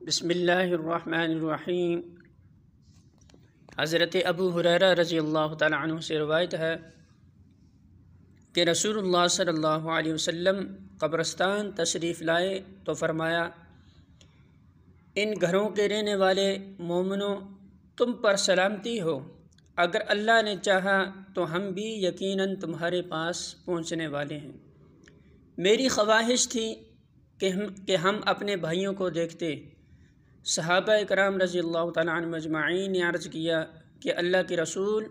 بسم اللہ الرحمن الرحیم۔ حضرت ابو ہریرہ رضی اللہ تعالیٰ عنہ سے روایت ہے کہ رسول اللہ صلی اللہ علیہ وسلم قبرستان تشریف لائے تو فرمایا، ان گھروں کے رہنے والے مومنوں، تم پر سلامتی ہو۔ اگر اللہ نے چاہا تو ہم بھی یقیناً تمہارے پاس پہنچنے والے ہیں۔ میری خواہش تھی کہ ہم اپنے بھائیوں کو دیکھتے۔ صحابہ کرام رضی اللہ تعالیٰ عنہ اجمعین نے عرض کیا کہ اللہ کے رسول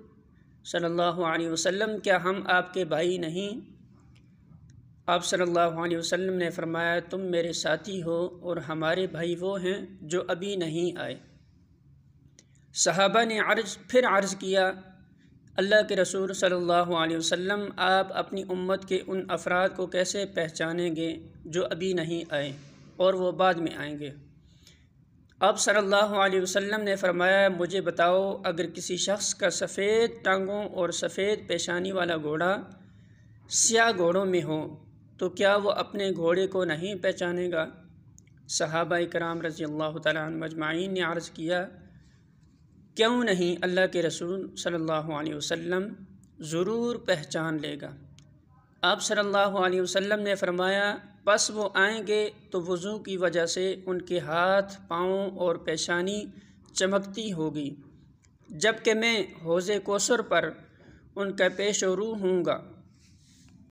صلی اللہ علیہ وسلم، کیا ہم آپ کے بھائی نہیں؟ آپ صلی اللہ علیہ وسلم نے فرمایا، تم میرے ساتھی ہو اور ہمارے بھائی وہ ہیں جو ابھی نہیں آئے۔ صحابہ نے پھر عرض کیا، اللہ کے رسول صلی اللہ علیہ وسلم، آپ اپنی امت کے ان افراد کو کیسے پہچانیں گے جو ابھی نہیں آئے اور وہ بعد میں آئیں گے؟ آپ صلی اللہ علیہ وسلم نے فرمایا، مجھے بتاؤ، اگر کسی شخص کا سفید ٹانگوں اور سفید پیشانی والا گھوڑا سیاہ گھوڑوں میں ہو تو کیا وہ اپنے گھوڑے کو نہیں پہچانے گا؟ صحابہ کرام رضی اللہ تعالیٰ عنہ اجمعین نے عرض کیا، کیوں نہیں، اللہ کے رسول صلی اللہ علیہ وسلم ضرور پہچان لے گا۔ آپ صلی اللہ علیہ وسلم نے فرمایا، پس وہ آئیں گے تو وضو کی وجہ سے ان کے ہاتھ، پاؤں اور پیشانی چمکتی ہوگی، جبکہ میں حوض کوثر پر ان کا پیش رو ہوں گا۔